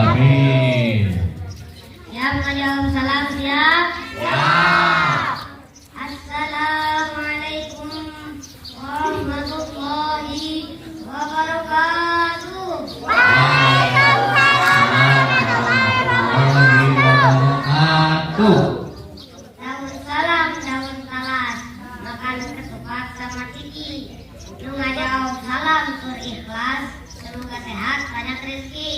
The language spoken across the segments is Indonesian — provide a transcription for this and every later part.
Amin. Siap menjawab salam, siap? Siap. Assalamualaikum warahmatullahi wabarakatuh. Waalaikumsalam warahmatullahi wabarakatuh. Daun salam, daun talas, makan ketupat sama ciki. Nu ngajawab salam tur ikhlas, semoga sehat, banyak rezeki.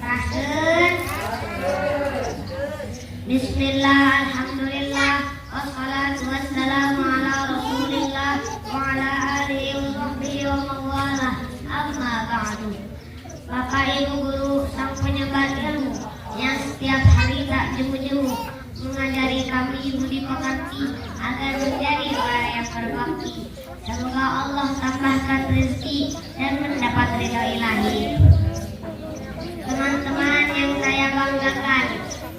Rasul. Bismillah, alhamdulillah, wassalatu wassalamu ala rasulillah wa ala alihi wa sahbihi wa mawalah. Amma ba'du. Bapak Ibu guru sang penyebar ilmu yang setiap hari tak jemu-jemu mengajari kami budi pekerti agar menjadi orang yang berbakti. Semoga Allah tambahkan rezeki dan mendapat ridho ilahi. Teman-teman yang saya banggakan,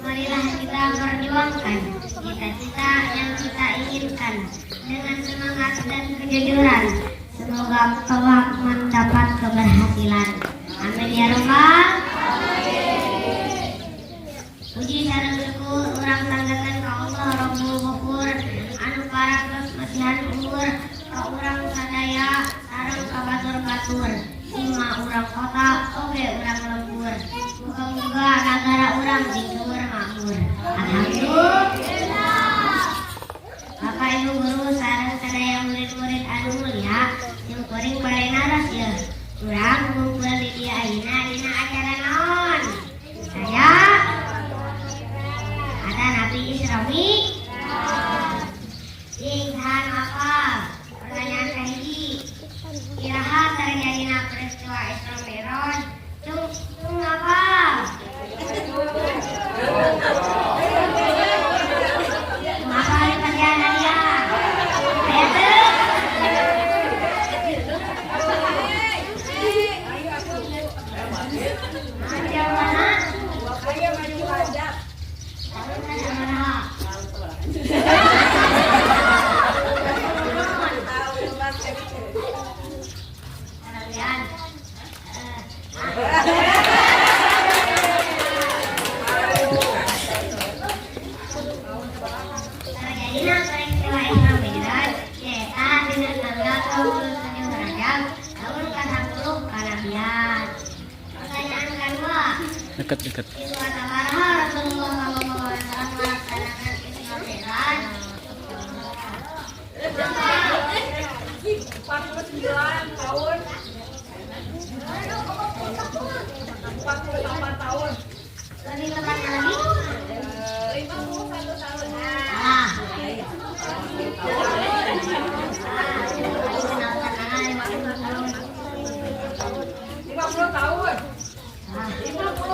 marilah kita perjuangkan cita-cita yang kita inginkan dengan semangat dan kejujuran. Semoga kelak mendapat keberhasilan. Amin ya rabbal. Puji sareng syukur urang tanggakan ka Allah Rabbul Ghafur anu parantos masihan umur ka urang sadaya sareng ka batur-batur. Ima urang kota oge urang lembur. Muga-muga nagara urang digeur makmur. Alhamdulillah. Bapak Ibu guru sareng sadaya murid-murid anu mulia jeung kuring bade naras ya. Urang ngumpul di dieu ayeuna dina acara naon? Saya ada Nabi Israwi. Singhan apa? Pertanyaan kahiji. Iraha terjadina peristiwa Isra Mi'raj. Cung apa? Apa di bagian dia? Ayat macam mana? Dekat. Rasulullah SAW melaksanakan Isra Mi'raj 49 tahun 48 tahun lebih tepatnya lagi 51 tahun. salah. 50 tahun. 51 49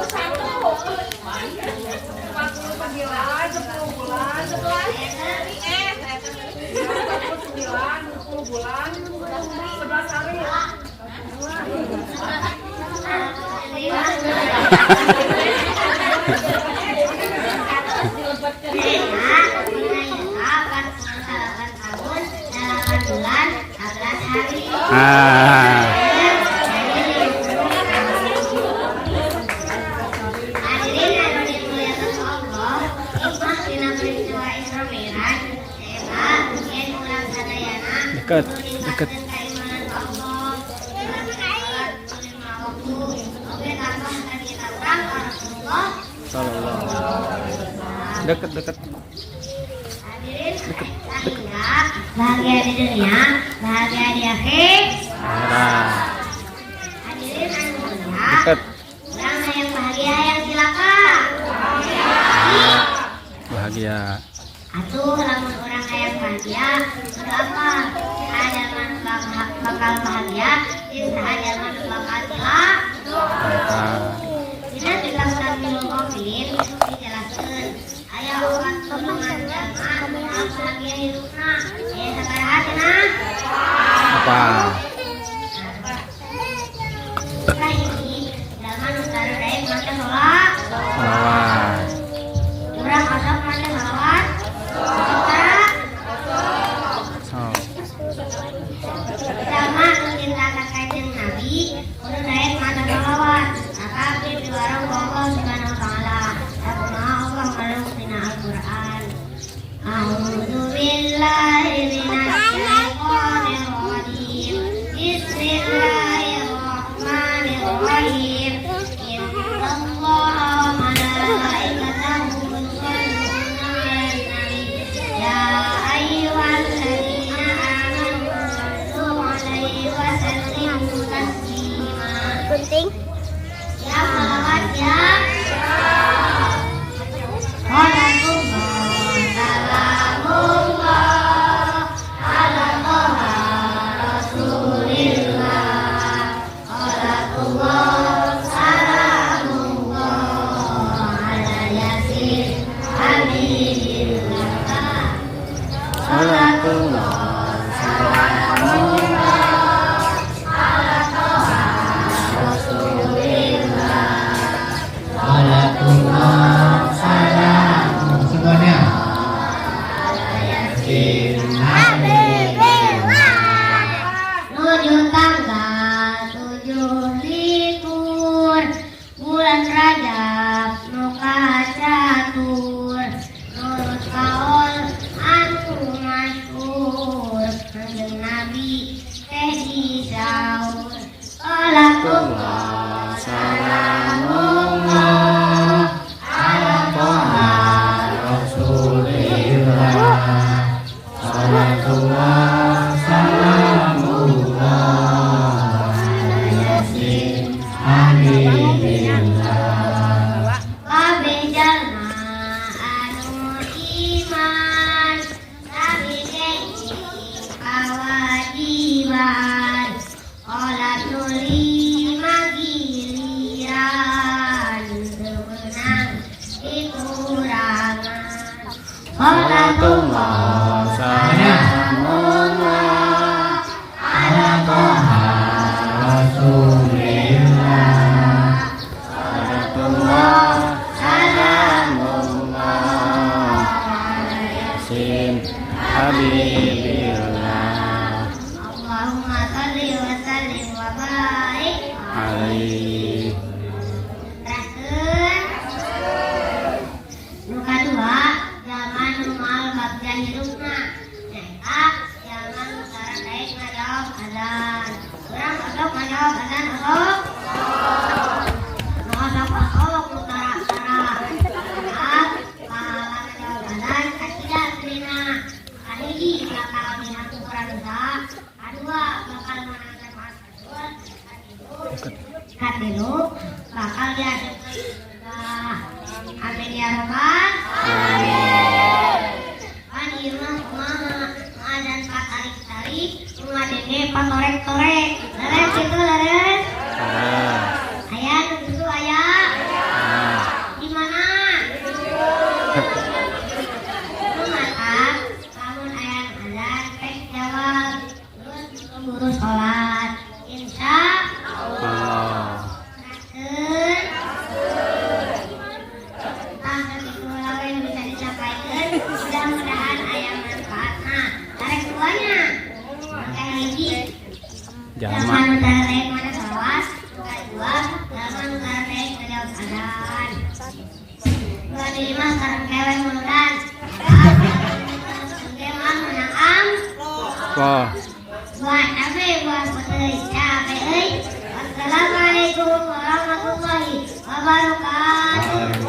10 bulan 11 bulan 11 hari. Dekat. Dekat. Bahagia di dunia, bahagia di akhir. Hadirin anu mulia, Dekat. orang yang bahagia yang cilaka. Bahagia. Atuh lamun orang yang bahagia, kudu apa? Sahajaman bakal bahagia, sahajaman bakal cilaka. Dina kitab Tadbirul Qabilin dijelaskeun aya 4 golongan jalma anu bahagia hidupna. Sabaraha cenah? Apa? Kahiji, jalma nu sareng maca salawat. Salawat. Urang asap maca salawat. Sabaraha? So. Jalma nu cinta ka Kanjeng Nabi Gunting. Siap salawat siap. Salamullah ala Toha Rasulillah. Salatullah salamullah ala Yasin Habibillah. Salatullah Tujuh tanggal, tujuh likur, bulan Rajab, nuka catur, nurut kaul, anu masyhur, kanjeng Nabi, teh di sahur. Salatullah, salamullah, ala Toha Rasulillah. Salatullah, salamullah, ala Yasin Habibillah. Kabeh jalma anu iman, sabideng kawajiban, qolatul lima giliran, sebenang dikurangan. Salatullah salamullah ala Toha Rasulillah. Salatullah salamullah ala Yasin Habibillah. Allahumma shalli wa sallim wa barik alaihi. Terakhir nu kadua zaman nu mal bagja hidupna nyaeta zaman nu sareng daek ngajawab adzan. Urang osok ngajawab adzan osok. Nu osok nu tara-tara. Pahala ngajawab adzan katiga dina. Kahiji bakal dihampura dosa, kadua bakal menangkan masalah, katilu bakal diaduk surga. Amin ya rabbal alamin. Pan ieu mah kumaha ngadan patarik-tarik, ngadenge patorek-torek. Leres kitu leres. Aya nu kitu aya. Di mana? Kumaha? Lamun aya adzan teh jawab. Terus buru salat. Insyaallah. Bisa disampaikan, mudah-mudahan ayam manfaat. Nah, tarik keduanya, pakai lagi. Zaman tarik mana sawas, kedua, zaman tarik ngejawab adzan. Dua lima sareng kewe muludan. Dewan menang am. Buat apa? Buat putri capek. Wassalamualaikum warahmatullahi wabarakatuh.